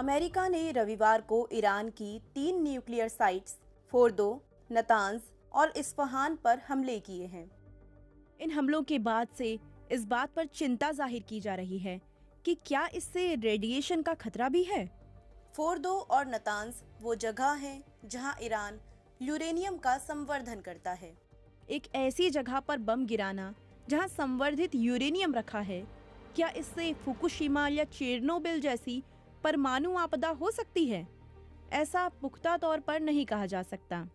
America ने रविवार को ईरान की 3 न्यूक्लियर साइट्स फोर्दो, नतांज और इस्फहान पर हमले किए हैं। इन हमलों के बाद से इस बात पर चिंता जाहिर की जा रही है कि क्या इससे रेडिएशन का खतरा भी है। फोर्दो और नतांज वो जगह हैं जहां ईरान यूरेनियम का संवर्धन करता है। एक ऐसी जगह पर बम गिराना जहां संवर्धित यूरेनियम रखा है, क्या इससे फुकुशिमा या चेरनोबिल जैसी परमाणु आपदा हो सकती है? ऐसा पुख्ता तौर पर नहीं कहा जा सकता।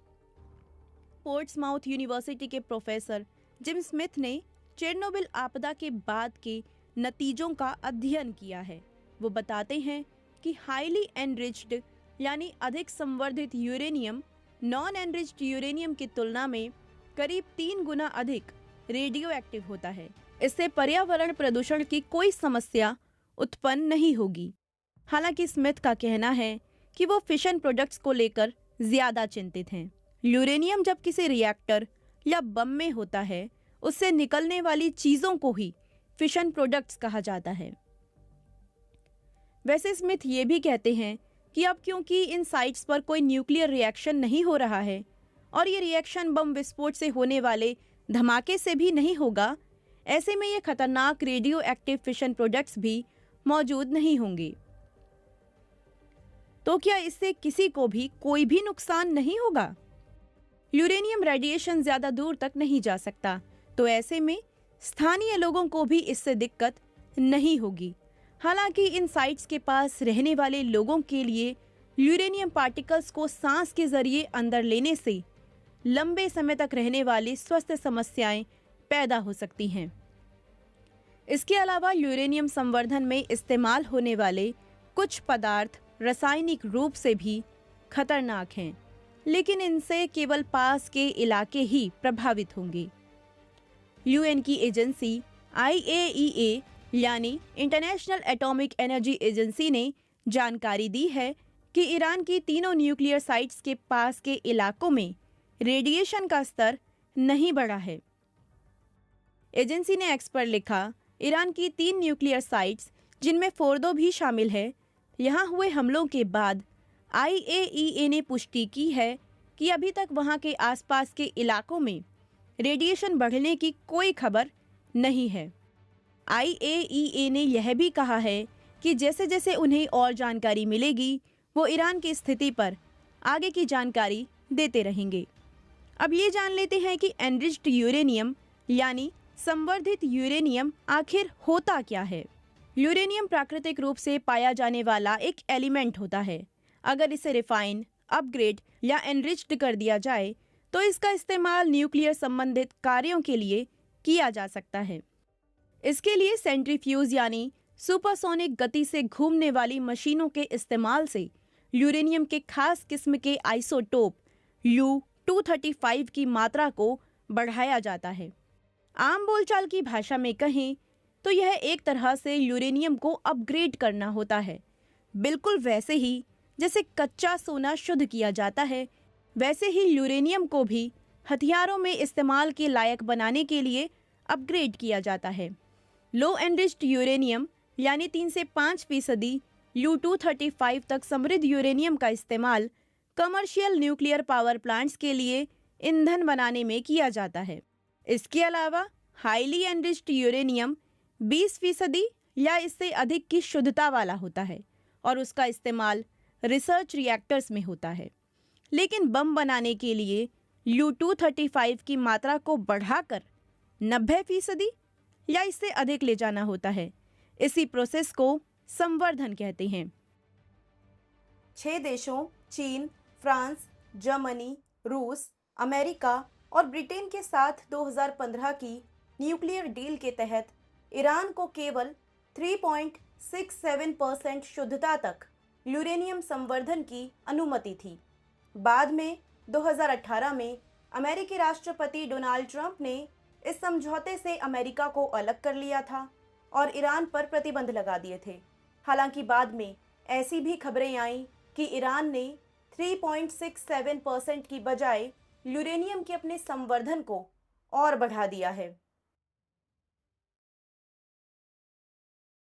पोर्ट्समाउथ यूनिवर्सिटी के प्रोफेसर जिम स्मिथ ने चेरनोबिल आपदा के बाद के नतीजों का अध्ययन किया है। वो बताते हैं कि हाईली एनरिच्ड यानी अधिक संवर्धित यूरेनियम नॉन एनरिच्ड यूरेनियम की तुलना में करीब 3 गुना अधिक रेडियो एक्टिव होता है। इससे पर्यावरण प्रदूषण की कोई समस्या उत्पन्न नहीं होगी। हालांकि स्मिथ का कहना है कि वो फिशन प्रोडक्ट्स को लेकर ज्यादा चिंतित हैं। यूरेनियम जब किसी रिएक्टर या बम में होता है, उससे निकलने वाली चीजों को ही फिशन प्रोडक्ट्स कहा जाता है। वैसे स्मिथ ये भी कहते हैं कि अब क्योंकि इन साइट्स पर कोई न्यूक्लियर रिएक्शन नहीं हो रहा है और ये रिएक्शन बम विस्फोट से होने वाले धमाके से भी नहीं होगा, ऐसे में ये खतरनाक रेडियो एक्टिव फिशन प्रोडक्ट्स भी मौजूद नहीं होंगे। तो क्या इससे किसी को भी कोई भी नुकसान नहीं होगा? यूरेनियम रेडिएशन ज्यादा दूर तक नहीं जा सकता, तो ऐसे में स्थानीय लोगों को भी इससे दिक्कत नहीं होगी। हालांकि इन साइट्स के पास रहने वाले लोगों के लिए यूरेनियम पार्टिकल्स को सांस के जरिए अंदर लेने से लंबे समय तक रहने वाली स्वास्थ्य समस्याएं पैदा हो सकती हैं। इसके अलावा यूरेनियम संवर्धन में इस्तेमाल होने वाले कुछ पदार्थ रासायनिक रूप से भी खतरनाक हैं, लेकिन इनसे केवल पास के इलाके ही प्रभावित होंगे। यूएन की एजेंसी IAEA यानी इंटरनेशनल एटॉमिक एनर्जी एजेंसी ने जानकारी दी है कि ईरान की तीनों न्यूक्लियर साइट्स के पास के इलाकों में रेडिएशन का स्तर नहीं बढ़ा है। एजेंसी ने एक्स पर लिखा, ईरान की 3 न्यूक्लियर साइट्स जिनमें फोर्दो भी शामिल है, यहां हुए हमलों के बाद IAEA ने पुष्टि की है कि अभी तक वहां के आसपास के इलाकों में रेडिएशन बढ़ने की कोई खबर नहीं है। IAEA ने यह भी कहा है कि जैसे जैसे उन्हें और जानकारी मिलेगी, वो ईरान की स्थिति पर आगे की जानकारी देते रहेंगे। अब ये जान लेते हैं कि एनरिच्ड यूरेनियम यानी संवर्धित यूरेनियम आखिर होता क्या है। यूरेनियम प्राकृतिक रूप से पाया जाने वाला एक एलिमेंट होता है। अगर इसे रिफाइन, अपग्रेड या एनरिच्ड कर दिया जाए तो इसका इस्तेमाल न्यूक्लियर संबंधित कार्यों के लिए किया जा सकता है। इसके लिए सेंट्रीफ्यूज यानी सुपरसोनिक गति से घूमने वाली मशीनों के इस्तेमाल से यूरेनियम के खास किस्म के आइसोटोप U-235 की मात्रा को बढ़ाया जाता है। आम बोलचाल की भाषा में कहें तो यह एक तरह से यूरेनियम को अपग्रेड करना होता है। बिल्कुल वैसे ही जैसे कच्चा सोना शुद्ध किया जाता है, वैसे ही यूरेनियम को भी हथियारों में इस्तेमाल के लायक बनाने के लिए अपग्रेड किया जाता है। लो एनरिच्ड यूरेनियम यानी 3 से 5% U-235 तक समृद्ध यूरेनियम का इस्तेमाल कमर्शियल न्यूक्लियर पावर प्लांट्स के लिए ईंधन बनाने में किया जाता है। इसके अलावा हाईली एनरिच्ड यूरेनियम 20% या इससे अधिक की शुद्धता वाला होता है और उसका इस्तेमाल रिसर्च रिएक्टर्स में होता है। लेकिन बम बनाने के लिए U-235 की मात्रा को बढ़ाकर 90% या इससे अधिक ले जाना होता है। इसी प्रोसेस को संवर्धन कहते हैं। 6 देशों चीन, फ्रांस, जर्मनी, रूस, अमेरिका और ब्रिटेन के साथ 2015 की न्यूक्लियर डील के तहत ईरान को केवल 3.67% शुद्धता तक यूरेनियम संवर्धन की अनुमति थी। बाद में 2018 में अमेरिकी राष्ट्रपति डोनाल्ड ट्रंप ने इस समझौते से अमेरिका को अलग कर लिया था और ईरान पर प्रतिबंध लगा दिए थे। हालांकि बाद में ऐसी भी खबरें आईं कि ईरान ने 3.67% की बजाय यूरेनियम के अपने संवर्धन को और बढ़ा दिया है।